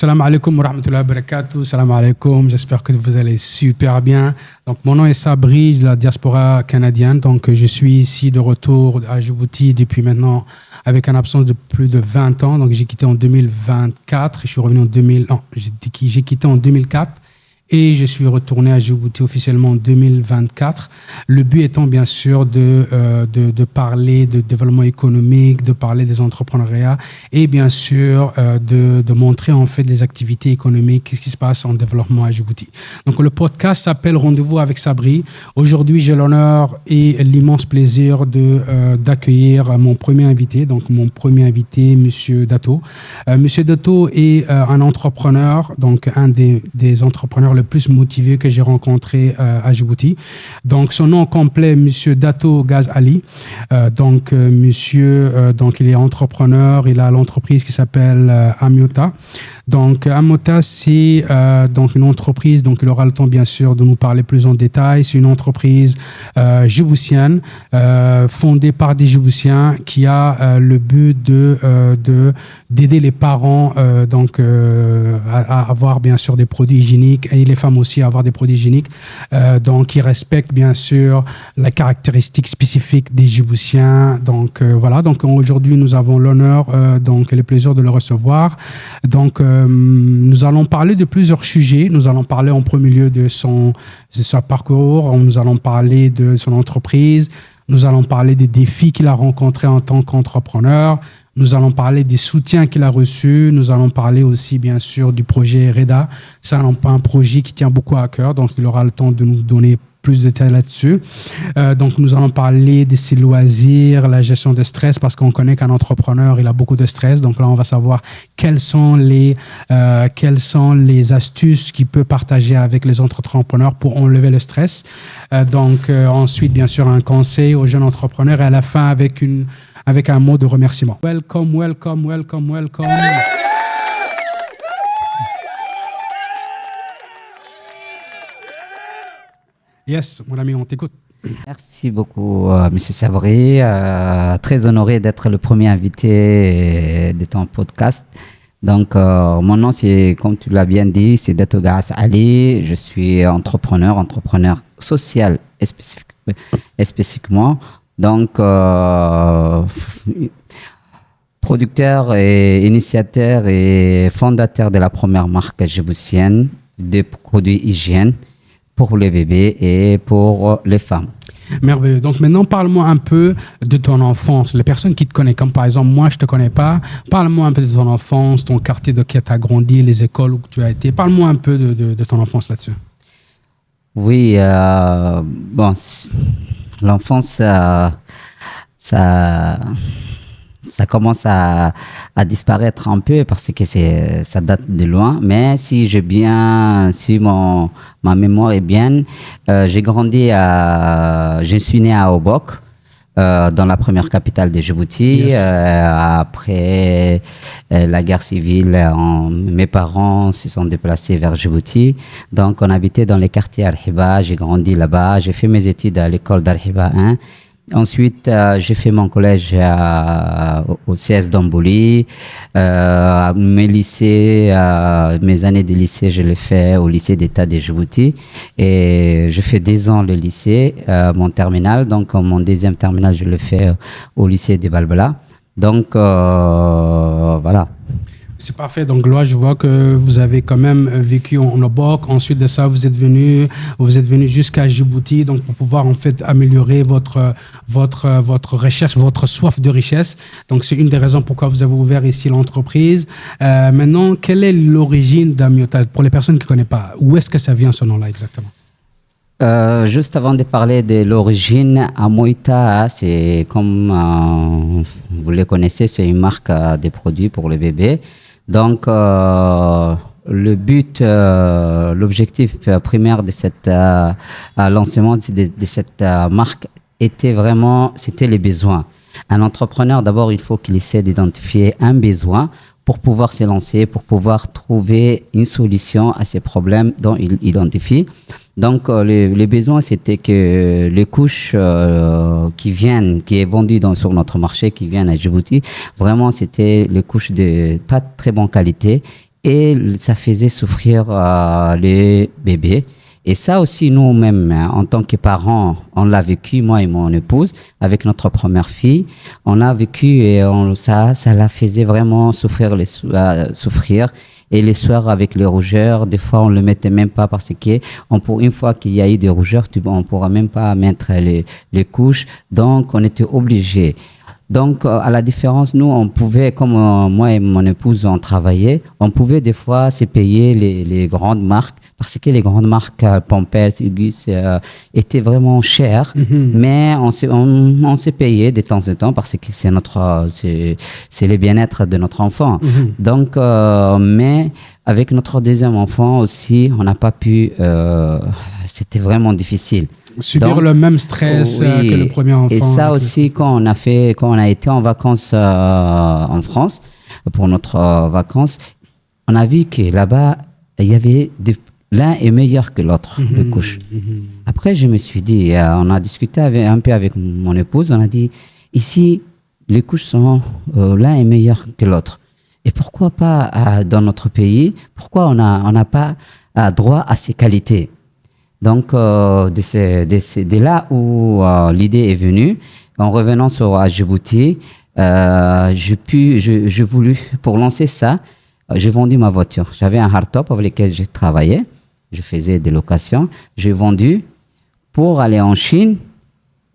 Salam alaikum wa rahmatullahi wa barakatuh. Salam alaikum. J'espère que vous allez super bien. Donc, mon nom est Sabri de la diaspora canadienne. Donc, je suis ici de retour à Djibouti depuis maintenant avec une absence de plus de 20 ans. Donc, j'ai quitté en 2024 et je suis revenu en 2000. Non, j'ai quitté en 2004. Et je suis retourné à Djibouti officiellement en 2024. Le but étant bien sûr de parler de développement économique, de parler des entrepreneuriats et bien sûr de montrer en fait les activités économiques, qu'est-ce qui se passe en développement à Djibouti. Donc le podcast s'appelle Rendez-vous avec Sabri. Aujourd'hui, j'ai l'honneur et l'immense plaisir d'accueillir mon premier invité. Donc mon premier invité, Monsieur Dato. Monsieur Dato est un entrepreneur, donc un des entrepreneurs le plus motivé que j'ai rencontré à Djibouti. Donc, son nom complet, Monsieur Dato Gaz Ali. Donc, il est entrepreneur. Il a l'entreprise qui s'appelle Amyota. Donc, Amyota, c'est donc une entreprise. Donc, il aura le temps, bien sûr, de nous parler plus en détail. C'est une entreprise djiboutienne, fondée par des Djiboutiens, qui a le but d'aider les parents à avoir, bien sûr, des produits hygiéniques et les femmes aussi à avoir des produits hygiéniques. Donc, qui respectent, bien sûr, la caractéristique spécifique des Djiboutiens. Donc, voilà. Donc, aujourd'hui, nous avons l'honneur et le plaisir de le recevoir. Donc, nous allons parler de plusieurs sujets. Nous allons parler en premier lieu de son parcours. Nous allons parler de son entreprise. Nous allons parler des défis qu'il a rencontrés en tant qu'entrepreneur. Nous allons parler des soutiens qu'il a reçus. Nous allons parler aussi, bien sûr, du projet REDA. C'est un projet qui tient beaucoup à cœur. Donc, il aura le temps de nous donner plus de détails là-dessus. Donc, nous allons parler de ses loisirs, la gestion de stress, parce qu'on connaît qu'un entrepreneur, il a beaucoup de stress. Donc là, on va savoir quelles sont les astuces qu'il peut partager avec les autres entrepreneurs pour enlever le stress. Ensuite, bien sûr, un conseil aux jeunes entrepreneurs et à la fin, avec un mot de remerciement. Welcome, welcome, welcome, welcome. Yes, mon ami, on t'écoute. Merci beaucoup, Monsieur Sabri. Très honoré d'être le premier invité de ton podcast. Donc, mon nom, c'est, comme tu l'as bien dit, c'est Dato Gaz Ali. Je suis entrepreneur social spécifiquement. Donc, producteur et initiateur et fondateur de la première marque djiboutienne de produits hygiène pour les bébés et pour les femmes. Merveilleux. Donc maintenant, parle-moi un peu de ton enfance. Les personnes qui te connaissent, comme par exemple moi, je ne te connais pas. Parle-moi un peu de ton enfance, ton quartier dans lequel tu as grandi, les écoles où tu as été. Parle-moi un peu de ton enfance là-dessus. Oui, l'enfance, ça commence à disparaître un peu parce que ça date de loin. Mais si ma mémoire est bien, je suis né à Obok, dans la première capitale de Djibouti. Yes. Après la guerre civile, mes parents se sont déplacés vers Djibouti. Donc, on habitait dans les quartiers Al-Hiba. J'ai grandi là-bas. J'ai fait mes études à l'école d'Al-Hiba 1. Ensuite, j'ai fait mon collège au CS d'Ambouli. Mes années de lycée, je les fais au lycée d'État de Djibouti. Et je fais 2 ans le lycée, mon terminal. Donc, mon deuxième terminal, je le fais au lycée de Balbala. Donc, voilà. C'est parfait. Donc là, je vois que vous avez quand même vécu en Obok. Ensuite de ça, vous êtes venu jusqu'à Djibouti, donc pour pouvoir en fait améliorer votre recherche, votre soif de richesse. Donc c'est une des raisons pourquoi vous avez ouvert ici l'entreprise. Maintenant, quelle est l'origine d'Amyota pour les personnes qui ne connaissent pas? Où est-ce que ça vient ce nom-là exactement? Juste avant de parler de l'origine, Amyota, c'est comme vous le connaissez, c'est une marque de produits pour les bébés. Donc, le but, l'objectif primaire de cette lancement de cette marque c'était les besoins. Un entrepreneur, d'abord, il faut qu'il essaie d'identifier un besoin pour pouvoir se lancer, pour pouvoir trouver une solution à ces problèmes dont il identifie. Donc, les besoins, c'était que les couches qui est vendues sur notre marché, qui viennent à Djibouti, vraiment, c'était les couches de pas très bonne qualité et ça faisait souffrir les bébés. Et ça aussi, nous-mêmes, en tant que parents, on l'a vécu, moi et mon épouse, avec notre première fille. On l'a vécu et ça la faisait vraiment souffrir, souffrir. Et les soirs avec les rougeurs, des fois on le mettait même pas parce que une fois qu'il y a eu des rougeurs, on pourra même pas mettre les couches. Donc on était obligés. Donc, à la différence, nous, on pouvait, comme moi et mon épouse, on travaillait, on pouvait des fois se payer les grandes marques, parce que les grandes marques, Pampers, Huggies, étaient vraiment chères, mais on s'est payé de temps en temps parce que c'est le bien-être de notre enfant. Donc, mais avec notre deuxième enfant aussi, on n'a pas pu, c'était vraiment difficile. Subir le même stress que le premier enfant. Et ça aussi, quand on a été en vacances en France, pour notre vacances, on a vu que là-bas, il y avait l'un est meilleur que l'autre, les couches. Après, je me suis dit, on a discuté un peu avec mon épouse, on a dit, ici, les couches sont, l'un est meilleur que l'autre. Et pourquoi pas dans notre pays, pourquoi on n'a pas droit à ces qualités? Donc, de là où l'idée est venue, en revenant à Djibouti, j'ai voulu, pour lancer ça, j'ai vendu ma voiture. J'avais un hardtop avec lequel je travaillais, je faisais des locations, j'ai vendu pour aller en Chine,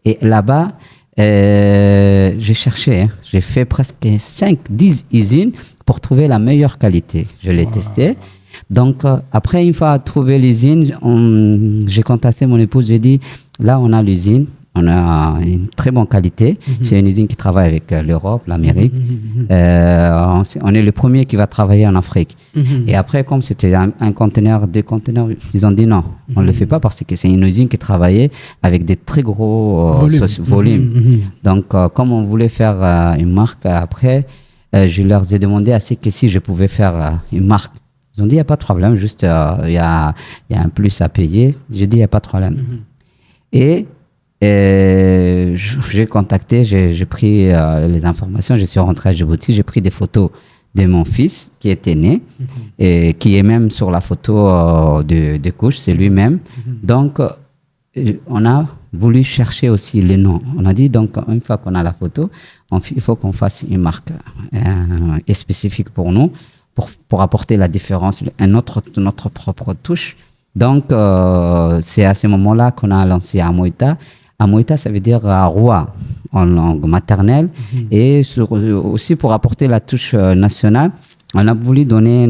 et là-bas, j'ai cherché, j'ai fait presque 5-10 usines pour trouver la meilleure qualité. Je l'ai testé. Donc, après, une fois trouvé l'usine, j'ai contacté mon épouse, j'ai dit, là, on a l'usine, on a une très bonne qualité. C'est une usine qui travaille avec l'Europe, l'Amérique. On est le premier qui va travailler en Afrique. Et après, comme c'était un conteneur, 2 conteneurs, ils ont dit non, on ne le fait pas parce que c'est une usine qui travaillait avec des très gros volumes. Donc, comme on voulait faire une marque, après, je leur ai demandé à que si je pouvais faire une marque. Ils ont dit, il n'y a pas de problème, juste il y a un plus à payer. J'ai dit, il n'y a pas de problème. Et j'ai contacté, j'ai pris les informations, je suis rentré à Djibouti, j'ai pris des photos de mon fils qui était né, et qui est même sur la photo de couche, c'est lui-même. Donc, on a voulu chercher aussi les noms. On a dit, donc, une fois qu'on a la photo, il faut qu'on fasse une marque spécifique pour nous. Pour apporter la différence, notre propre touche. Donc, c'est à ce moment-là qu'on a lancé Amoita. Amoita, ça veut dire roi en langue maternelle. Et aussi pour apporter la touche nationale, on a voulu donner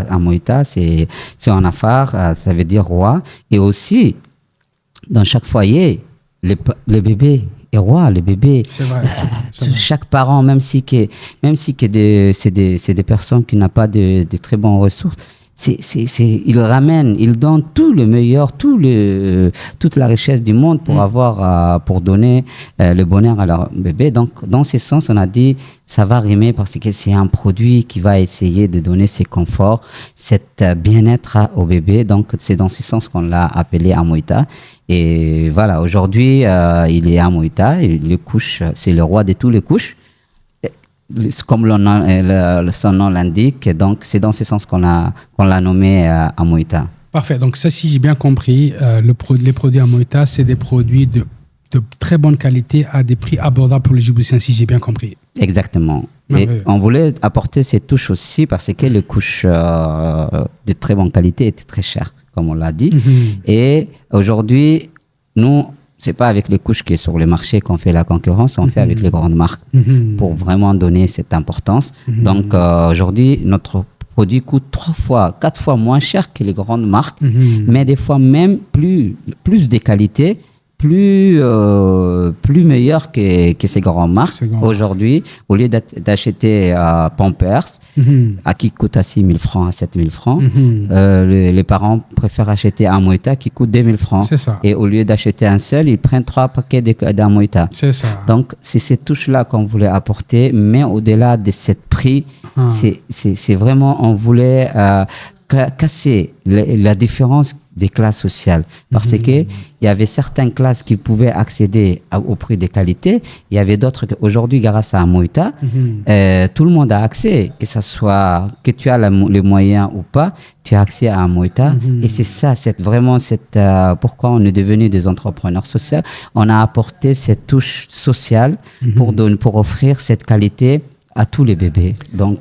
Amoita, c'est en afar, ça veut dire roi. Et aussi, dans chaque foyer, les bébés et roi, le bébé. C'est vrai. Chaque parent, même si c'est des personnes qui n'ont pas de très bonnes ressources, ils ramènent, ils donnent tout le meilleur, toute la richesse du monde pour donner le bonheur à leur bébé. Donc, dans ce sens, on a dit, ça va rimer parce que c'est un produit qui va essayer de donner ce confort, cet bien-être au bébé. Donc, c'est dans ce sens qu'on l'a appelé Amoita. Et voilà, aujourd'hui, il est Amoita. Et les couches, c'est le roi de toutes les couches. Comme son nom l'indique, donc c'est dans ce sens qu'on l'a nommé Amoita. Parfait. Donc ça, si j'ai bien compris, les produits Amoita, c'est des produits de très bonne qualité à des prix abordables pour les Djiboutiens, si j'ai bien compris. Exactement. Et on voulait apporter ces touches aussi parce que les couches de très bonne qualité étaient très chères, comme on l'a dit. Et aujourd'hui, nous, c'est pas avec les couches qui sont sur le marché qu'on fait la concurrence, on fait avec les grandes marques pour vraiment donner cette importance. Donc aujourd'hui, notre produit coûte 3 fois, 4 fois moins cher que les grandes marques, mais des fois même plus de qualité, plus meilleur que ces grandes marques. Aujourd'hui, au lieu d'acheter Pampers, qui coûte à 6 000 francs, à 7 000 francs, les parents préfèrent acheter un Amoita qui coûte 2 000 francs. C'est ça. Et au lieu d'acheter un seul, ils prennent 3 paquets d'Amoita. C'est ça. Donc, c'est cette touche-là qu'on voulait apporter, mais au-delà de ce prix, c'est vraiment, on voulait casser la différence des classes sociales. Parce que il y avait certaines classes qui pouvaient accéder au prix de qualité. Il y avait d'autres qu'aujourd'hui, grâce à Amoita, tout le monde a accès, que ce soit que tu as les moyens ou pas, tu as accès à Amoita. Et c'est ça, pourquoi on est devenu des entrepreneurs sociaux. On a apporté cette touche sociale pour offrir cette qualité à tous les bébés, donc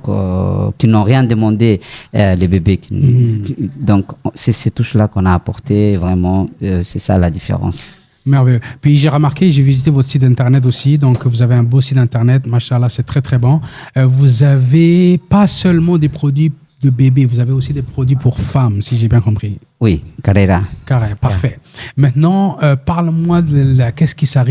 qui n'ont rien demandé, les bébés. Donc c'est ces touches-là qu'on a apporté, vraiment, c'est ça la différence. Merveilleux. Puis j'ai remarqué, j'ai visité votre site internet aussi, donc vous avez un beau site internet, machallah, c'est très très bon. Vous avez pas seulement des produits de bébés, vous avez aussi des produits pour femmes, si j'ai bien compris. Oui, Carrera. Carré, parfait. Maintenant, parle-moi de qu'est-ce qui s'en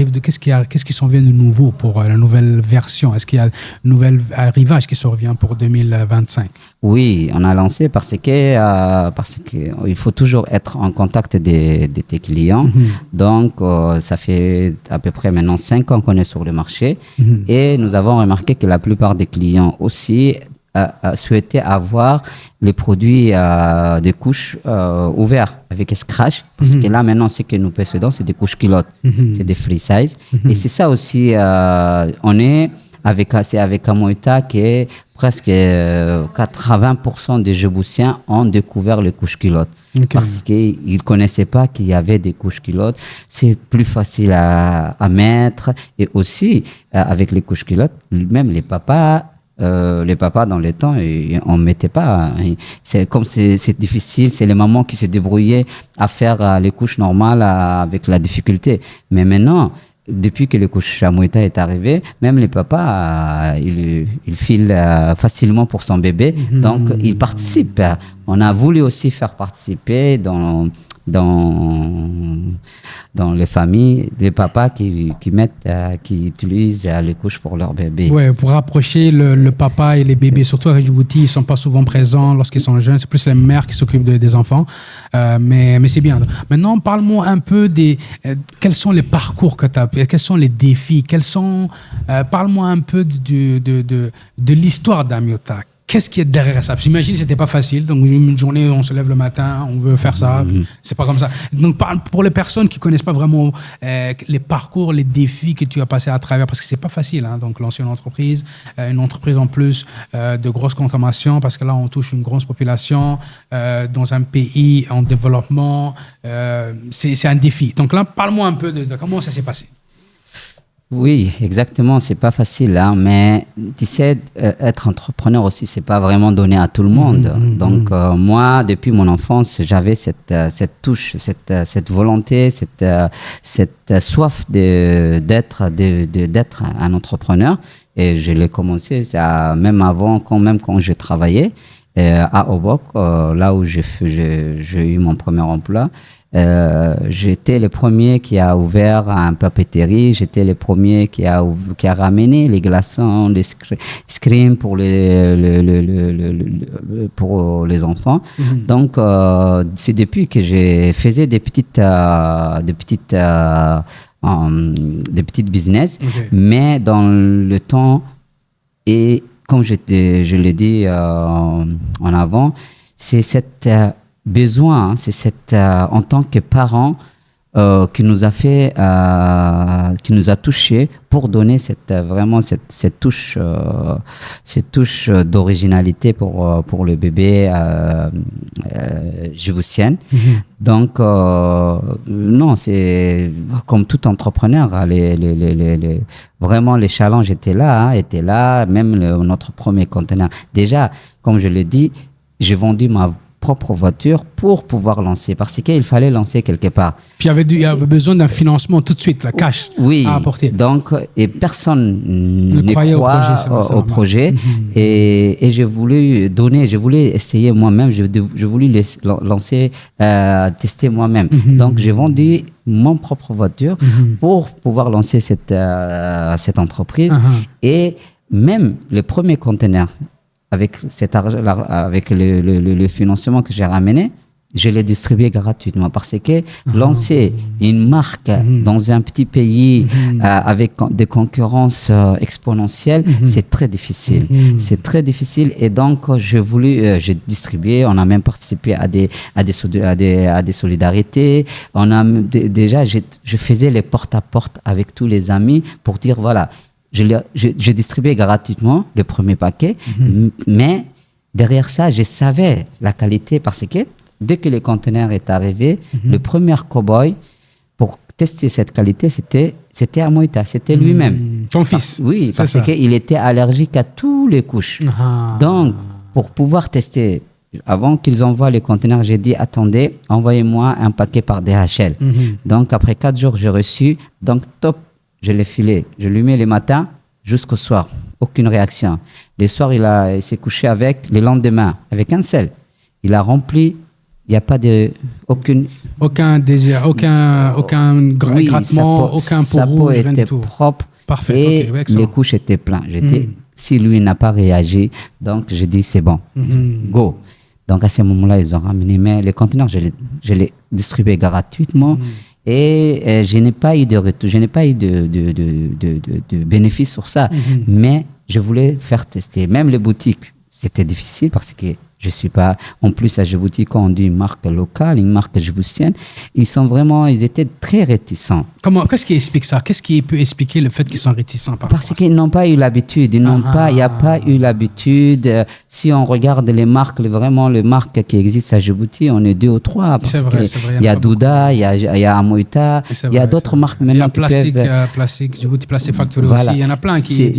vient de nouveau pour la nouvelle version. Est-ce qu'il y a un nouvel arrivage qui se revient pour 2025? Oui, on a lancé parce que il faut toujours être en contact de tes clients. Donc, ça fait à peu près maintenant 5 ans qu'on est sur le marché et nous avons remarqué que la plupart des clients aussi souhaitaient avoir les produits des couches ouverts avec scratch, parce que là maintenant ce que nous possédons c'est des couches culottes, c'est des free size, et c'est ça aussi, c'est avec Amoita qui est presque 80% des Djiboutiens ont découvert les couches culottes. Parce qu'ils ne connaissaient pas qu'il y avait des couches culottes. C'est plus facile à mettre, et aussi avec les couches culottes, même les papas dans les temps, on mettait pas. C'est difficile, c'est les mamans qui se débrouillaient à faire les couches normales avec la difficulté. Mais maintenant, depuis que les couches Amoita est arrivé, même les papas, ils filent facilement pour son bébé. Donc, ils participent. On a voulu aussi faire participer dans les familles, les papas qui utilisent les couches pour leur bébé. Ouais, pour rapprocher le papa et les bébés, surtout à Djibouti, ils sont pas souvent présents lorsqu'ils sont jeunes. C'est plus les mères qui s'occupent des enfants, mais c'est bien. Maintenant, parle-moi un peu quels sont les parcours que tu as fait, quels sont les défis, parle-moi un peu de l'histoire d'Amoita. Qu'est-ce qui est derrière ça? J'imagine que c'était pas facile. Donc, une journée, on se lève le matin, on veut faire ça. C'est pas comme ça. Donc, pour les personnes qui connaissent pas vraiment les parcours, les défis que tu as passés à travers, parce que c'est pas facile. Donc, lancer une entreprise en plus de grosses consommations, parce que là, on touche une grosse population dans un pays en développement. C'est un défi. Donc là, parle-moi un peu de comment ça s'est passé. Oui, exactement. C'est pas facile, mais tu sais, être entrepreneur aussi, c'est pas vraiment donné à tout le monde. Donc moi, depuis mon enfance, j'avais cette touche, cette volonté, cette soif d'être un entrepreneur. Et je l'ai commencé même avant, quand je travaillais à Obok, là où j'ai eu mon premier emploi. J'étais le premier qui a ouvert un papeterie, j'étais le premier qui a ramené les glaçons, les screens pour les enfants. Donc c'est depuis que je faisais des petites business, mais dans le temps, et comme je l'ai dit en avant, c'est cette besoin, en tant que parents, qui nous a touché pour donner cette touche d'originalité pour le bébé djiboutienne. Donc non, c'est comme tout entrepreneur, vraiment les challenges étaient là, même notre premier conteneur. Déjà, comme je l'ai dit, j'ai vendu ma propre voiture pour pouvoir lancer, parce qu'il fallait lancer quelque part. Puis il y avait besoin d'un financement tout de suite, la cash à apporter. Donc, et personne ne croyait au projet. Et j'ai voulu essayer moi-même, j'ai voulu lancer, tester moi-même. Donc, j'ai vendu mon propre voiture pour pouvoir lancer cette entreprise. Et même les premiers conteneurs, avec cet argent, avec le financement que j'ai ramené, je l'ai distribué gratuitement parce que lancer une marque dans un petit pays avec des concurrences exponentielles, c'est très difficile. C'est très difficile et donc j'ai distribué, on a même participé à des solidarités. Déjà, je faisais les porte-à-porte avec tous les amis pour dire voilà, je distribuais gratuitement le premier paquet, mais derrière ça, je savais la qualité parce que dès que le conteneur est arrivé, le premier cow-boy pour tester cette qualité, c'était à Moïta, c'était lui-même. Ton fils? Oui, parce qu'il était allergique à toutes les couches. Donc, pour pouvoir tester, avant qu'ils envoient les conteneurs, j'ai dit, attendez, envoyez-moi un paquet par DHL. Donc, après 4 jours, j'ai reçu. Donc, top, je l'ai filé. Je lui mets le matin jusqu'au soir. Aucune réaction. Le soir, il s'est couché le lendemain, avec un seul. Il a rempli. Il n'y a pas aucun désir, aucun grattement, aucun peau rouge, rien était du tout. Propre. Parfait. Et les couches étaient pleines. Si lui n'a pas réagi, donc j'ai dit c'est bon, go. Donc à ce moment-là, ils ont ramené. Mais les conteneurs, je les distribué gratuitement et je n'ai pas eu de retour, je n'ai pas eu de bénéfice sur ça. Mais je voulais faire tester. Même les boutiques, c'était difficile parce que je suis pas, en plus à Djibouti, quand on dit une marque locale, une marque djiboutienne, ils étaient très réticents. Qu'est-ce qui explique ça? Qu'est-ce qui peut expliquer le fait qu'ils sont réticents parce qu'ils n'ont pas eu l'habitude, il n'y a pas eu l'habitude. Si on regarde les marques, vraiment les marques qui existent à Djibouti, on est 2 ou 3. C'est vrai. Il y a Douda, il y a Amoïta, il y a d'autres marques maintenant qui peuvent... Plastique, Djibouti Plastic Factory aussi, il y en a plein qui...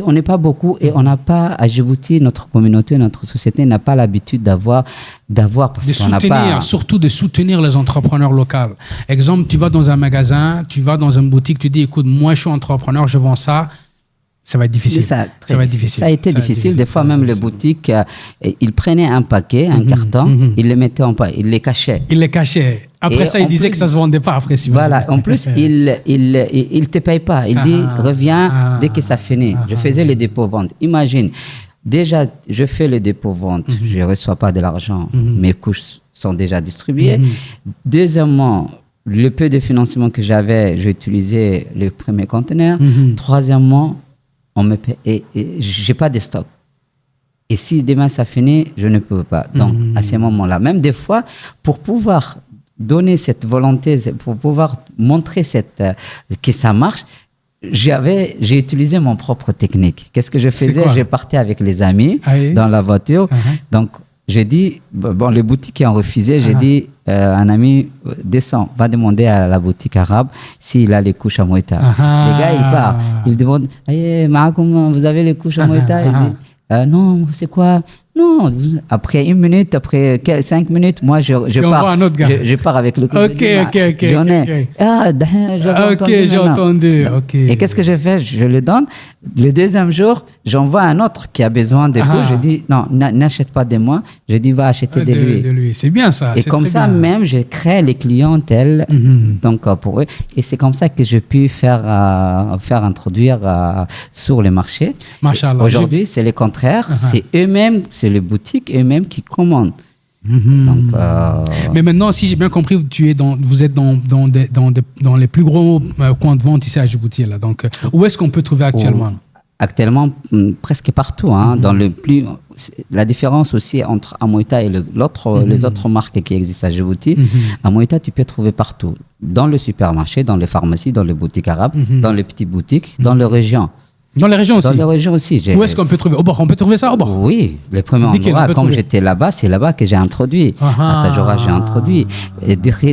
On n'est pas beaucoup et on n'a pas, à Djibouti, notre communauté, notre société n'a pas l'habitude d'avoir parce qu'on n'a pas... Surtout de soutenir les entrepreneurs locaux. Exemple, tu vas dans un magasin, tu vas dans une boutique, tu dis écoute, moi je suis entrepreneur, je vends ça. Ça va être difficile. Ça va être difficile. Ça a été difficile. Des fois, même les boutiques, ils prenaient un paquet, un carton, ils le mettaient en paille, ils les cachaient. Après ça, ils disaient que ça ne se vendait pas. Après, voilà. En plus, ils ne te payent pas. Ils disent reviens dès que ça finit. Je faisais les dépôts-ventes. Imagine. Déjà, je fais les dépôts-ventes, je ne reçois pas de l'argent, mes couches sont déjà distribuées. Deuxièmement, le peu de financement que j'avais, j'ai utilisé les premiers conteneurs. Troisièmement, on me paie et je n'ai pas de stock. Et si demain ça finit, je ne peux pas. Donc, à ce moment-là, même des fois, pour pouvoir donner cette volonté, pour pouvoir montrer que ça marche, j'ai utilisé mon propre technique. Qu'est-ce que je faisais? Je partais avec les amis dans la voiture. Donc, j'ai dit, les boutiques qui ont refusé, j'ai dit, un ami, descend, va demander à la boutique arabe s'il a les couches à Moïta. Les gars, il part. Il demande, vous avez les couches à Moïta? Il dit, non, c'est quoi? Non, après 1 minute, après 5 minutes, moi je pars. Un autre gars. Je pars avec le coup. Ok. J'en ai. J'ai entendu. Et qu'est-ce que je fais? Je le donne. Le deuxième jour, j'envoie un autre qui a besoin de couches. Je dis non, n'achète pas de moi. Je dis va acheter de lui. C'est bien ça. Et comme ça, même, je crée les clientèles donc pour eux. Et c'est comme ça que j'ai pu faire introduire sur les marchés. Aujourd'hui, c'est le contraire. C'est eux-mêmes. C'est les boutiques eux-mêmes qui commandent. Donc, mais maintenant, si j'ai bien compris, vous êtes dans les plus gros coins de vente ici à Djibouti. Là. Donc, où est-ce qu'on peut trouver actuellement? Actuellement, presque partout. La différence aussi entre Amoïta et les autres marques qui existent à Djibouti, Amoïta, tu peux trouver partout. Dans le supermarché, dans les pharmacies, dans les boutiques arabes, dans les petites boutiques, dans les régions. Dans les régions aussi? Dans les régions aussi. Où est-ce qu'on peut trouver? On peut trouver ça au bord? Oui, les premiers endroits, comme j'étais là-bas, c'est là-bas que j'ai introduit. À Tadjoura, j'ai introduit.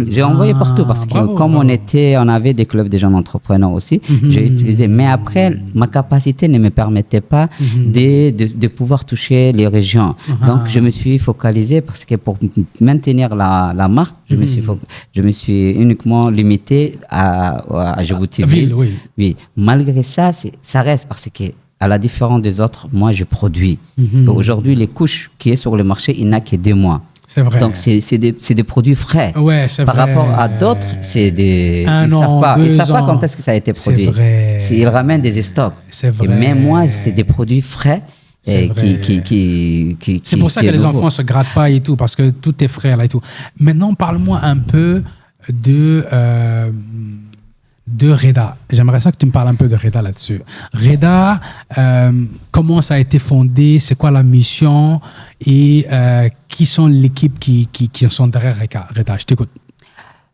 J'ai envoyé partout parce que comme on avait des clubs de jeunes entrepreneurs aussi, j'ai utilisé. Mais après, ma capacité ne me permettait pas de pouvoir toucher les régions. Donc, je me suis focalisé parce que pour maintenir la marque, je me suis uniquement limité à Djibouti. Ville, oui. Malgré ça, ça reste parce que, à la différence des autres, moi, je produis. Aujourd'hui, les couches qui sont sur le marché, il n'y en a que 2 mois. C'est vrai. Donc, c'est des produits frais. Ouais, c'est Par vrai. rapport à d'autres, c'est des... Ils ne savent pas quand est-ce que ça a été produit. C'est vrai. Ils ramènent des stocks. C'est vrai. Mais moi, c'est des produits frais. C'est pour ça que les enfants se grattent pas et tout, parce que tout est frais là et tout. Maintenant, parle-moi un peu de Reda. J'aimerais ça que tu me parles un peu de Reda là-dessus. Reda, comment ça a été fondé, c'est quoi la mission et qui sont l'équipe qui sont derrière Reda? Je t'écoute.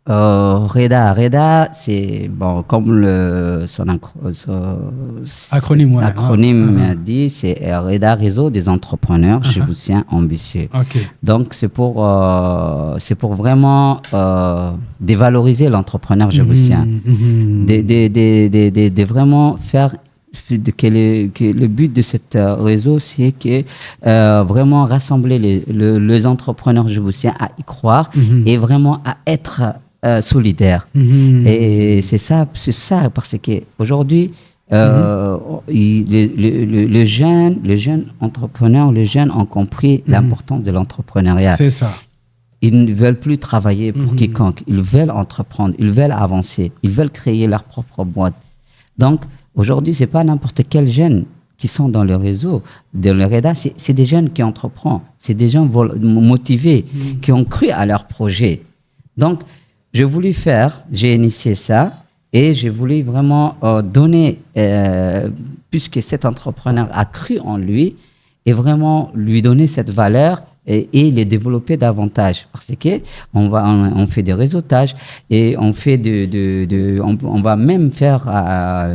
Reda, c'est bon, comme son acronyme dit, c'est Reda, Réseau des entrepreneurs djiboutiens ambitieux. Okay. Donc c'est pour vraiment dévaloriser l'entrepreneur djiboutien, de vraiment faire que le but de ce réseau, c'est que vraiment rassembler les entrepreneurs djiboutiens à y croire et vraiment à être solidaire. Et c'est ça parce que aujourd'hui le jeune entrepreneur, les jeunes ont compris l'importance de l'entrepreneuriat. C'est ça. Ils ne veulent plus travailler pour quiconque, ils veulent entreprendre, ils veulent avancer, ils veulent créer leur propre boîte. Donc aujourd'hui, c'est pas n'importe quel jeune qui sont dans le réseau, dans le Reda, c'est des jeunes qui entreprennent, c'est des gens motivés, qui ont cru à leur projet. Donc j'ai initié ça et j'ai voulu vraiment donner, puisque cet entrepreneur a cru en lui, et vraiment lui donner cette valeur et les développer davantage. Parce que on fait des réseautages et on fait on va même faire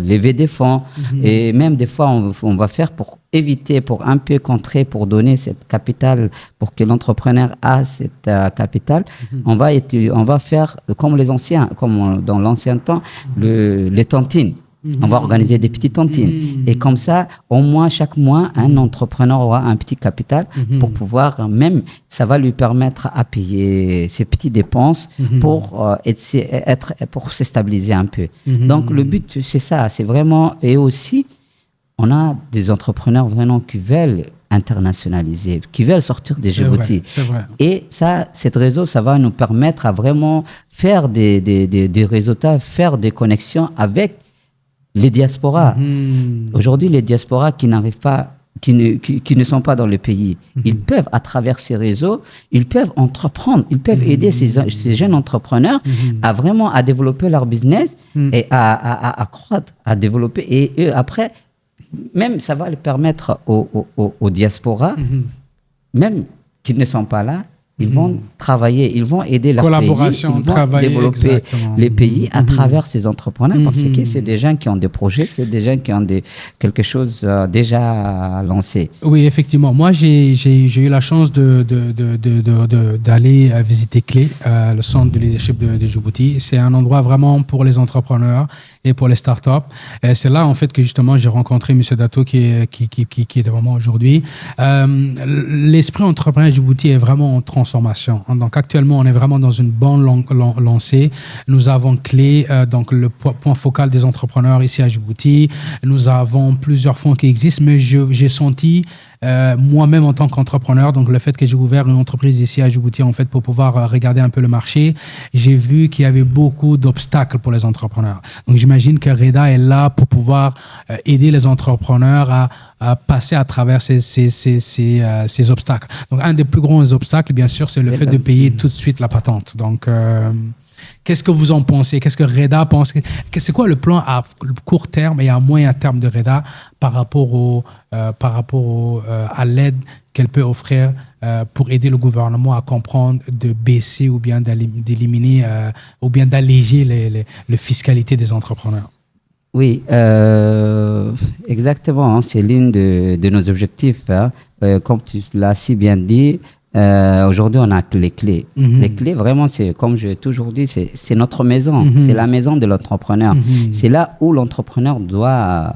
lever des fonds et même des fois on va faire pour éviter, pour un peu contrer, pour donner cette capitale, pour que l'entrepreneur a cette capitale. On va faire comme les anciens, comme dans l'ancien temps, les tontines. On va organiser des petites tontines. Et comme ça, au moins, chaque mois, un entrepreneur aura un petit capital pour pouvoir, même, ça va lui permettre à payer ses petites dépenses pour se stabiliser un peu. Donc, le but, c'est ça. C'est vraiment, et aussi, on a des entrepreneurs vraiment qui veulent internationaliser, qui veulent sortir des Djibouti. C'est vrai. Et ça, cette réseau, ça va nous permettre à vraiment faire des réseautats, faire des connexions avec les diasporas. Aujourd'hui, les diasporas qui n'arrivent pas, qui ne sont pas dans le pays, ils peuvent, à travers ces réseaux, ils peuvent entreprendre, ils peuvent aider ces jeunes entrepreneurs à vraiment à développer leur business et à croître, à développer. Et eux, après, même ça va le permettre aux diasporas, même qui ne sont pas là, ils vont travailler, ils vont aider leur pays, ils vont développer les pays à travers ces entrepreneurs parce que c'est des gens qui ont des projets, c'est des gens qui ont quelque chose déjà lancé. Oui, effectivement. Moi, j'ai eu la chance d'aller visiter Clé, le centre de leadership de Djibouti. C'est un endroit vraiment pour les entrepreneurs et pour les startups. Et c'est là, en fait, que justement, j'ai rencontré M. Dato qui est devant moi aujourd'hui. L'esprit entrepreneur de Djibouti est vraiment en transformation. Donc, actuellement, on est vraiment dans une bonne lancée. Nous avons Clé, donc le point focal des entrepreneurs ici à Djibouti. Nous avons plusieurs fonds qui existent, mais j'ai senti moi-même en tant qu'entrepreneur, donc le fait que j'ai ouvert une entreprise ici à Djibouti, en fait, pour pouvoir regarder un peu le marché, j'ai vu qu'il y avait beaucoup d'obstacles pour les entrepreneurs. Donc, j'imagine que Reda est là pour pouvoir aider les entrepreneurs à passer à travers ces obstacles. Donc, un des plus grands obstacles, bien sûr, c'est le fait de payer tout de suite la patente. Donc, qu'est-ce que vous en pensez? Qu'est-ce que Reda pense? C'est quoi le plan à court terme et à moyen terme de Reda par rapport à l'aide qu'elle peut offrir pour aider le gouvernement à comprendre de baisser ou bien d'éliminer ou bien d'alléger la fiscalité des entrepreneurs? Oui, exactement. Hein, c'est l'une de nos objectifs. Hein. Comme tu l'as si bien dit, aujourd'hui, on a les clés. Les clés, vraiment, c'est comme j'ai toujours dit, c'est notre maison. C'est la maison de l'entrepreneur. C'est là où l'entrepreneur doit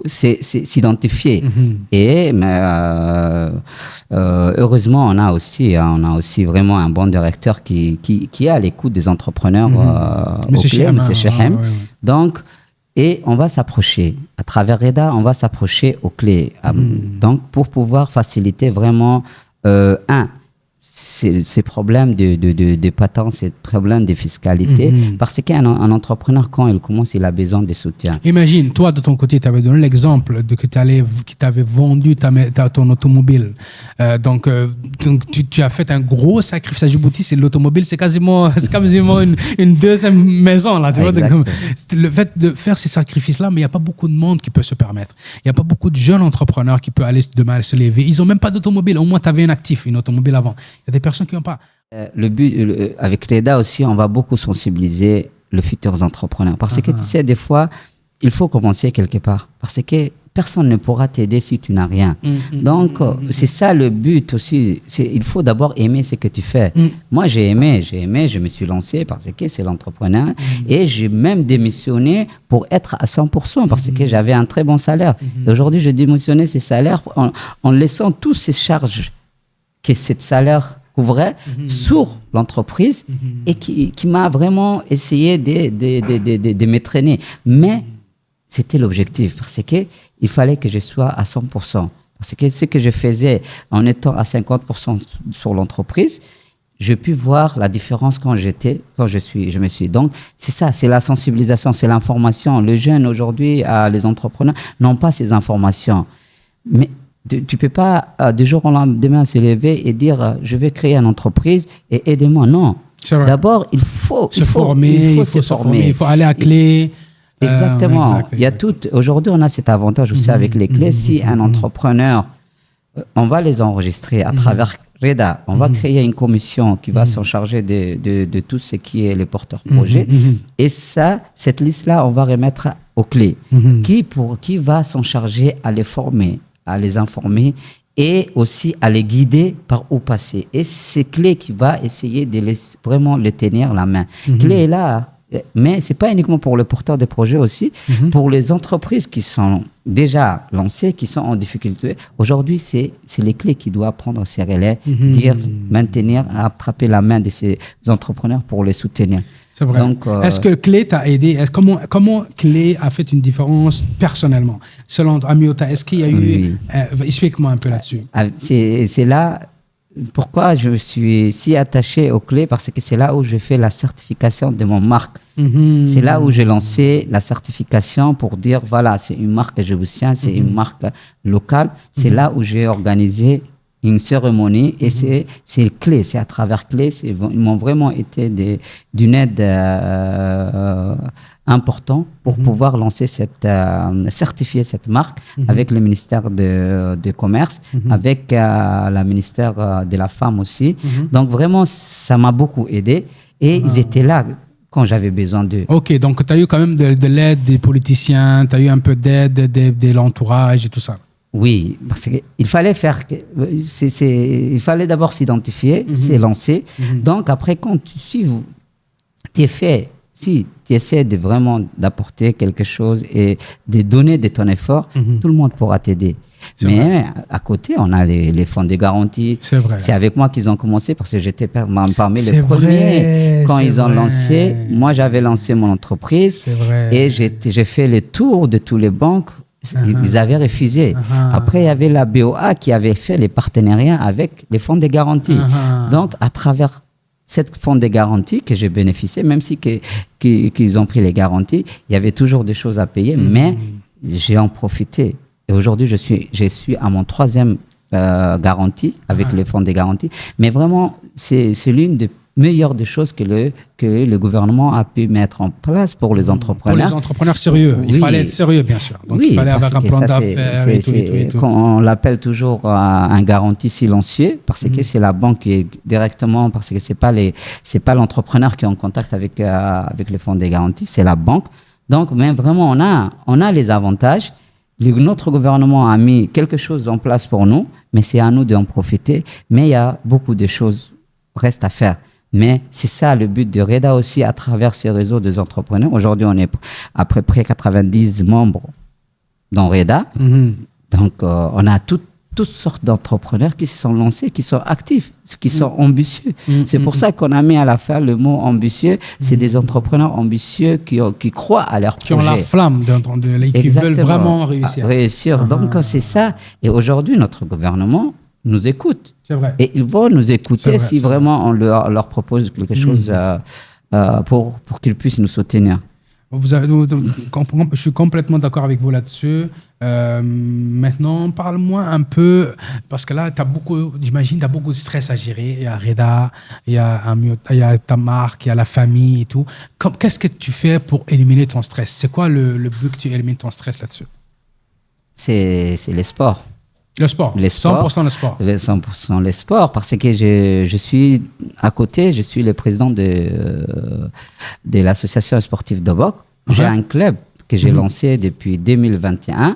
s'identifier. Et heureusement, on a aussi vraiment un bon directeur qui est à l'écoute des entrepreneurs. M. Chehem. Donc, et on va s'approcher. À travers Reda, on va s'approcher aux clés. Donc, pour pouvoir faciliter vraiment ces problèmes de patents, ces problèmes de fiscalité, parce qu'un entrepreneur, quand il commence, il a besoin de soutien. Imagine, toi, de ton côté, tu avais donné l'exemple de que tu avais vendu ton automobile. Donc tu as fait un gros sacrifice à Djibouti. C'est l'automobile, c'est quasiment une deuxième maison. Là, tu vois, le fait de faire ces sacrifices-là, mais il n'y a pas beaucoup de monde qui peut se permettre. Il n'y a pas beaucoup de jeunes entrepreneurs qui peuvent aller demain se lever. Ils n'ont même pas d'automobile. Au moins, tu avais un actif, une automobile avant. Il y a des personnes qui n'ont pas. Le but, avec Reda aussi, on va beaucoup sensibiliser les futurs entrepreneurs. Parce que tu sais, des fois, il faut commencer quelque part. Parce que personne ne pourra t'aider si tu n'as rien. Donc, c'est ça le but aussi. Il faut d'abord aimer ce que tu fais. Moi, j'ai aimé, je me suis lancé parce que c'est l'entrepreneur. Et j'ai même démissionné pour être à 100% parce que j'avais un très bon salaire. Aujourd'hui, je démissionnais ces salaires en laissant toutes ces charges que ce salaire couvrait sur l'entreprise et qui m'a vraiment essayé de me traîner. Mais c'était l'objectif parce qu'il fallait que je sois à 100%. Parce que ce que je faisais en étant à 50% sur l'entreprise, j'ai pu voir la différence quand je me suis. Donc, c'est ça, c'est la sensibilisation, c'est l'information. Les jeunes aujourd'hui, les entrepreneurs, n'ont pas ces informations. Mais tu peux pas du jour au lendemain se lever et dire je vais créer une entreprise et aidez-moi. Non. D'abord, il faut se former, il faut aller à clé. Exactement. Il y a tout. Aujourd'hui, on a cet avantage aussi avec les clés. Si un entrepreneur, on va les enregistrer à travers Reda. On va créer une commission qui va s'en charger de tout ce qui est les porteurs projets. Et cette liste-là, on va remettre aux clés. Qui va s'en charger à les former, à les informer et aussi à les guider par où passer. Et c'est Clé qui va essayer de vraiment les tenir la main. Clé est là, mais ce n'est pas uniquement pour le porteur de projet aussi, pour les entreprises qui sont déjà lancées, qui sont en difficulté. Aujourd'hui, c'est les Clés qui doivent prendre ces relais, maintenir, attraper la main de ces entrepreneurs pour les soutenir. C'est vrai. Donc, est-ce que Clé t'a aidé? Comment Clé a fait une différence personnellement? Selon Amiota, est-ce qu'il y a eu... explique-moi un peu là-dessus. C'est là... Pourquoi je me suis si attaché aux Clés? Parce que c'est là où j'ai fait la certification de mon marque. C'est là où j'ai lancé la certification pour dire, voilà, c'est une marque djiboutienne, c'est une marque locale. C'est là où j'ai organisé une cérémonie et c'est Clé, c'est à travers Clé, ils m'ont vraiment été d'une aide importante pour pouvoir lancer certifier cette marque avec le ministère de Commerce, avec le ministère de la Femme aussi. Donc vraiment, ça m'a beaucoup aidé et ils étaient là quand j'avais besoin d'eux. Ok, donc tu as eu quand même de l'aide des politiciens, tu as eu un peu d'aide de l'entourage et tout ça. Oui, parce qu'il fallait il fallait d'abord s'identifier, se lancer. Donc après, quand si tu essaies de vraiment d'apporter quelque chose et de donner de ton effort, tout le monde pourra t'aider. Mais à côté, on a les fonds de garantie. C'est vrai. C'est avec moi qu'ils ont commencé parce que j'étais parmi les premiers. Quand ils ont lancé, moi j'avais lancé mon entreprise et j'ai fait le tour de tous les banques. Ils avaient refusé. Après, il y avait la BOA qui avait fait les partenariats avec les fonds de garantie. Donc, à travers cette fonds de garantie que j'ai bénéficié, même si qu'ils ont pris les garanties, il y avait toujours des choses à payer, mais j'ai en profité. Et aujourd'hui, je suis à mon 3e garantie avec les fonds de garantie. Mais vraiment, c'est l'une des meilleures des choses que le gouvernement a pu mettre en place pour les entrepreneurs. Pour les entrepreneurs sérieux. Il fallait être sérieux, bien sûr. Donc, il fallait avoir un plan d'affaires et tout. On l'appelle toujours un garantie silencieux parce que c'est la banque qui est directement, parce que c'est pas l'entrepreneur qui est en contact avec les fonds de garantie, c'est la banque. Donc, mais vraiment, on a les avantages. Notre gouvernement a mis quelque chose en place pour nous, mais c'est à nous d'en profiter. Mais il y a beaucoup de choses restent à faire. Mais c'est ça le but de Reda aussi à travers ces réseaux des entrepreneurs. Aujourd'hui, on est à peu près 90 membres dans Reda. Donc, on a toutes sortes d'entrepreneurs qui se sont lancés, qui sont actifs, qui sont ambitieux. C'est pour ça qu'on a mis à la fin le mot ambitieux. C'est des entrepreneurs ambitieux qui croient à leur projet. Qui ont la flamme, qui veulent vraiment réussir. Donc, c'est ça. Et aujourd'hui, notre gouvernement nous écoute. C'est vrai. Et ils vont nous écouter si vraiment on leur propose quelque chose pour qu'ils puissent nous soutenir. Je suis complètement d'accord avec vous là-dessus. Maintenant, parle-moi un peu, parce que là, j'imagine, tu as beaucoup de stress à gérer. Il y a Reda, il y a ta marque, il y a la famille et tout. Qu'est-ce que tu fais pour éliminer ton stress? C'est quoi le but que tu élimines ton stress là-dessus? C'est les sports. Le sport, 100% le sport. 100% le sport, parce que je suis à côté, je suis le président de l'association sportive d'Obok. J'ai un club que j'ai lancé depuis 2021,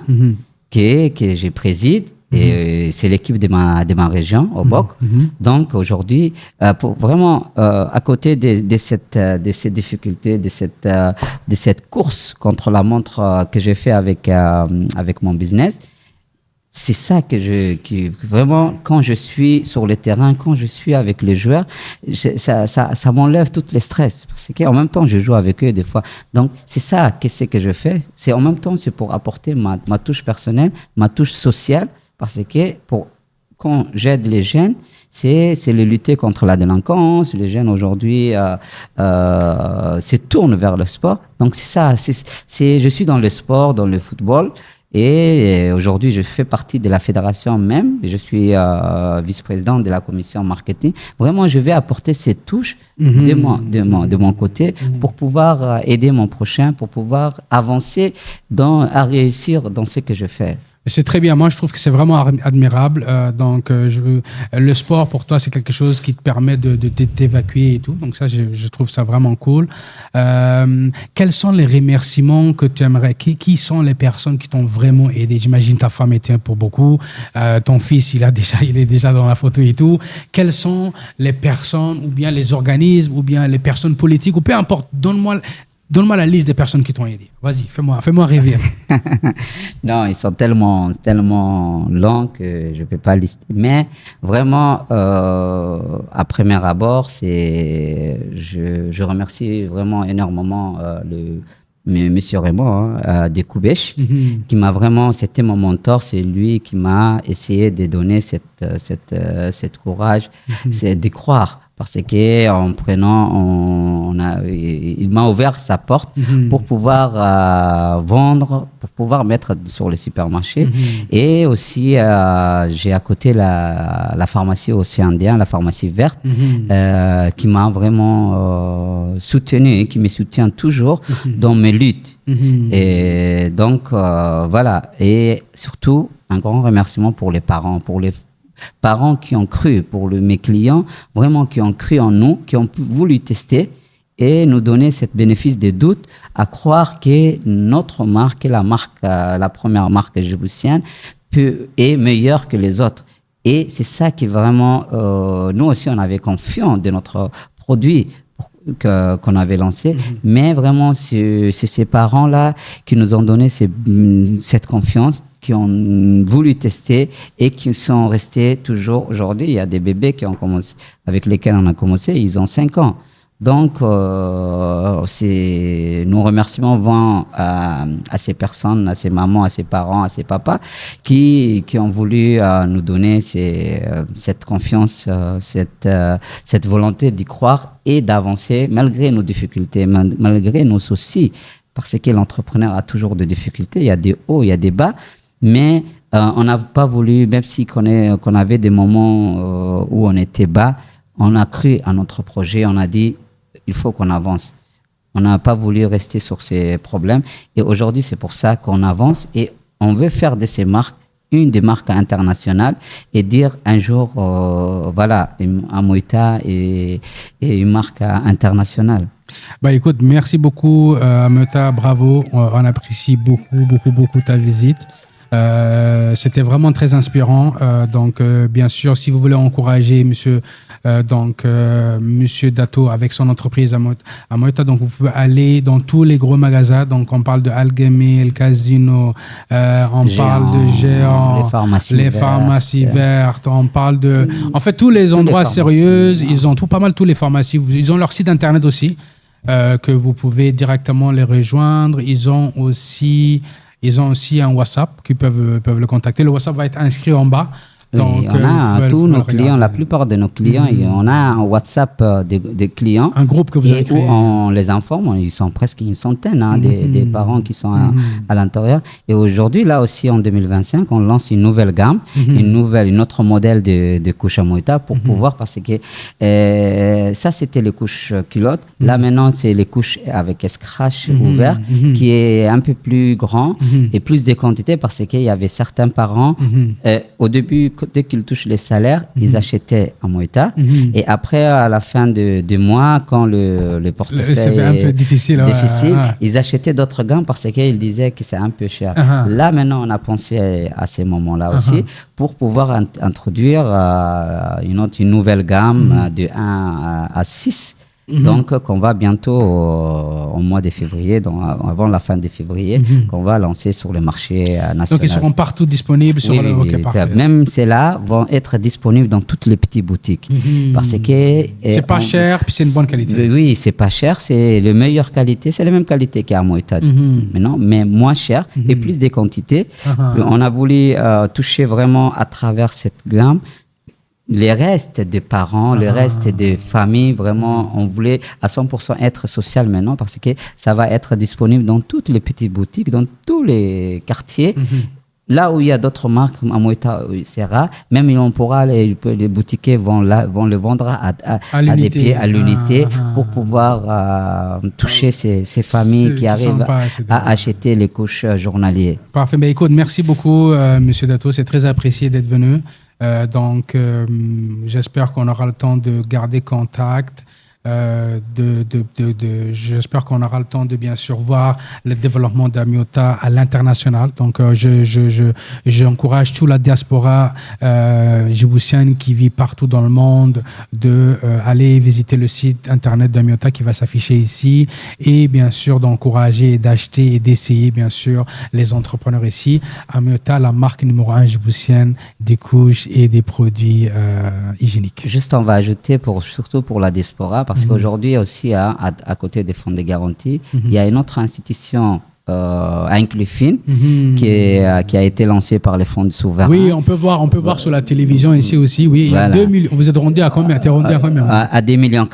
que je préside, et c'est l'équipe de ma région, Obok. Donc aujourd'hui, pour vraiment à côté de ces difficultés, de cette course contre la montre que j'ai fait avec mon business, c'est ça que vraiment, quand je suis sur le terrain, quand je suis avec les joueurs, ça m'enlève tout le stress. Parce qu'en même temps, je joue avec eux des fois. Donc, c'est ça que je fais. C'est en même temps, c'est pour apporter ma touche personnelle, ma touche sociale. Parce que quand j'aide les jeunes, c'est de lutter contre la délinquance. Les jeunes aujourd'hui se tournent vers le sport. Donc, c'est ça. Je suis dans le sport, dans le football. Et aujourd'hui, je fais partie de la fédération même. Je suis vice-président de la commission marketing. Vraiment, je vais apporter cette touche de mon côté pour pouvoir aider mon prochain, pour pouvoir avancer à réussir dans ce que je fais. C'est très bien. Moi, je trouve que c'est vraiment admirable. Le sport, pour toi, c'est quelque chose qui te permet de t'évacuer et tout. Donc ça, je trouve ça vraiment cool. Quels sont les remerciements que tu aimerais? Qui sont les personnes qui t'ont vraiment aidé? J'imagine ta femme était pour beaucoup. Ton fils, il est déjà dans la photo et tout. Quelles sont les personnes, ou bien les organismes, ou bien les personnes politiques, ou peu importe, donne-moi la liste des personnes qui t'ont aidé. Vas-y, fais-moi rêver. Non, ils sont tellement longs que je ne peux pas lister. Mais vraiment, à premier abord, je remercie vraiment énormément Monsieur Raymond de Koubèche, qui m'a vraiment, c'était mon mentor, c'est lui qui m'a essayé de donner cette courage, c'est de croire. Parce que en prenant, il m'a ouvert sa porte pour pouvoir vendre, pour pouvoir mettre sur les supermarchés. Et aussi, j'ai à côté la pharmacie Océan Indien, la pharmacie verte, qui m'a vraiment soutenu et qui me soutient toujours dans mes luttes. Et donc, voilà. Et surtout, un grand remerciement pour les parents qui ont cru, mes clients, vraiment qui ont cru en nous, qui ont voulu tester et nous donner ce bénéfice de doute, à croire que notre marque, la première marque djiboutienne, est meilleure que les autres. Et c'est ça qui vraiment, nous aussi, on avait confiance de notre produit qu'on avait lancé, mais vraiment, c'est ces parents-là qui nous ont donné cette confiance, qui ont voulu tester et qui sont restés toujours. Aujourd'hui, il y a des bébés avec lesquels on a commencé, ils ont 5 ans. Donc, nos remerciements vont à ces personnes, à ces mamans, à ces parents, à ces papas qui ont voulu nous donner cette confiance, cette volonté d'y croire et d'avancer malgré nos difficultés, malgré nos soucis. Parce que l'entrepreneur a toujours des difficultés, il y a des hauts, il y a des bas. Mais on n'a pas voulu, même si qu'on avait des moments où on était bas, on a cru à notre projet, on a dit il faut qu'on avance. On n'a pas voulu rester sur ces problèmes. Et aujourd'hui, c'est pour ça qu'on avance et on veut faire de ces marques une des marques internationales et dire un jour, voilà, Amoita est une marque internationale. Bah écoute, merci beaucoup Amoita, bravo. On apprécie beaucoup ta visite. C'était vraiment très inspirant. Donc, bien sûr, si vous voulez encourager Monsieur Dato avec son entreprise Amoita, donc vous pouvez aller dans tous les gros magasins. Donc, on parle de Algemy, le Casino, on parle de Géant, les pharmacies vertes, on parle de, en fait, tous les endroits sérieux. Ils ont tous les pharmacies. Ils ont leur site internet aussi que vous pouvez directement les rejoindre. Ils ont aussi un WhatsApp qui peuvent le contacter. Le WhatsApp va être inscrit en bas. Donc, on a tous nos clients, la plupart de nos clients, et on a un WhatsApp des clients. Un groupe que vous avez créé. Où on les informe, ils sont presque une centaine des parents qui sont à l'intérieur. Et aujourd'hui, là aussi, en 2025, on lance une nouvelle gamme, une autre modèle de couches à Moïta pour pouvoir, parce que ça, c'était les couches culottes. Là, maintenant, c'est les couches avec scratch ouvert, qui est un peu plus grand et plus de quantité, parce qu'il y avait certains parents, au début, dès qu'ils touchent les salaires, ils achetaient à Moïta. Et après, à la fin du mois, quand le portefeuille c'est un peu difficile, ils achetaient d'autres gammes parce qu'ils disaient que c'est un peu cher. Là, maintenant, on a pensé à ces moments-là aussi pour pouvoir introduire une nouvelle gamme de 1 à 6. Donc, qu'on va bientôt, au mois de février, avant la fin de février, qu'on va lancer sur le marché national. Donc, ils seront partout disponibles sur le... Oui, même ceux-là vont être disponibles dans toutes les petites boutiques. Parce que... c'est pas cher, puis c'est une bonne qualité. Oui, c'est pas cher, c'est la meilleure qualité. C'est la même qualité qu'à Moïta maintenant, mais moins cher et plus de quantité. On a voulu toucher vraiment à travers cette gamme les restes des parents, les restes des familles. Vraiment, on voulait à 100% être social maintenant parce que ça va être disponible dans toutes les petites boutiques, dans tous les quartiers. Là où il y a d'autres marques, à Moïta, c'est rare. Même on pourra, les boutiquiers vont le vendre à des pieds, à l'unité, pour pouvoir toucher ces familles qui arrivent à acheter les couches journalières. Parfait. Ben, écoute, merci beaucoup, Monsieur Dato. C'est très apprécié d'être venu. J'espère qu'on aura le temps de garder contact. J'espère qu'on aura le temps de bien sûr voir le développement d'Amiota à l'international. Donc, j'encourage toute la diaspora djiboutienne qui vit partout dans le monde d'aller visiter le site internet d'Amiota qui va s'afficher ici, et bien sûr d'encourager et d'acheter et d'essayer bien sûr les entrepreneurs ici. Amiota, la marque numéro 1 djiboutienne des couches et des produits hygiéniques. Juste, on va ajouter surtout pour la diaspora, parce qu'aujourd'hui aussi, à côté des fonds de garantie, il y a une autre institution Inclufin qui a été lancée par les fonds souverains. Oui, on peut voir sur la télévision ici aussi. Oui, voilà. Il y a 2 millions. Vous êtes rendu à combien? À 2,4 millions.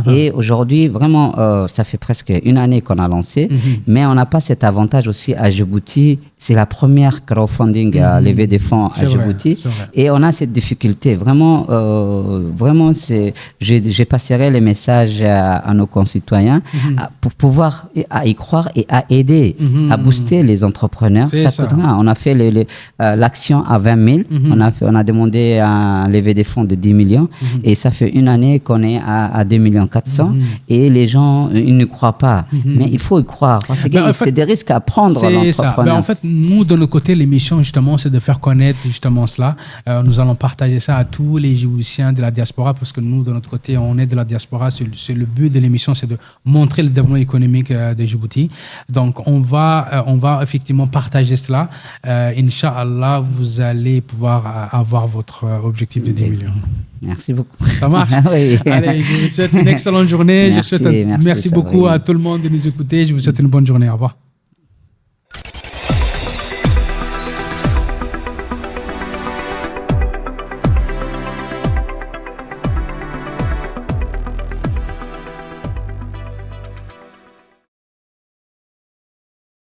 Et aujourd'hui, vraiment, ça fait presque une année qu'on a lancé, mais on n'a pas cet avantage aussi à Djibouti. C'est la première crowdfunding à lever des fonds à Djibouti. Et on a cette difficulté. Vraiment, je passerai les messages à nos concitoyens pour pouvoir y croire et à aider, à booster les entrepreneurs. Ça coûtera. On a fait l'action à 20 000. On a demandé à lever des fonds de 10 millions. Et ça fait une année qu'on est à 2,4 millions. Et les gens, ils ne croient pas. Mais il faut y croire. Parce que c'est des risques à prendre. C'est ça. En fait, nous, de notre côté, l'émission, justement, c'est de faire connaître justement cela. Nous allons partager ça à tous les Djiboutiens de la diaspora, parce que nous, de notre côté, on est de la diaspora. C'est le but de l'émission, c'est de montrer le développement économique de Djibouti. Donc, on va effectivement partager cela. Inch'Allah, vous allez pouvoir avoir votre objectif de 10 millions. Merci beaucoup. Ça marche? Oui. Allez, je vous souhaite une excellente journée. Merci beaucoup à tout le monde de nous écouter. Je vous souhaite une bonne journée. Au revoir.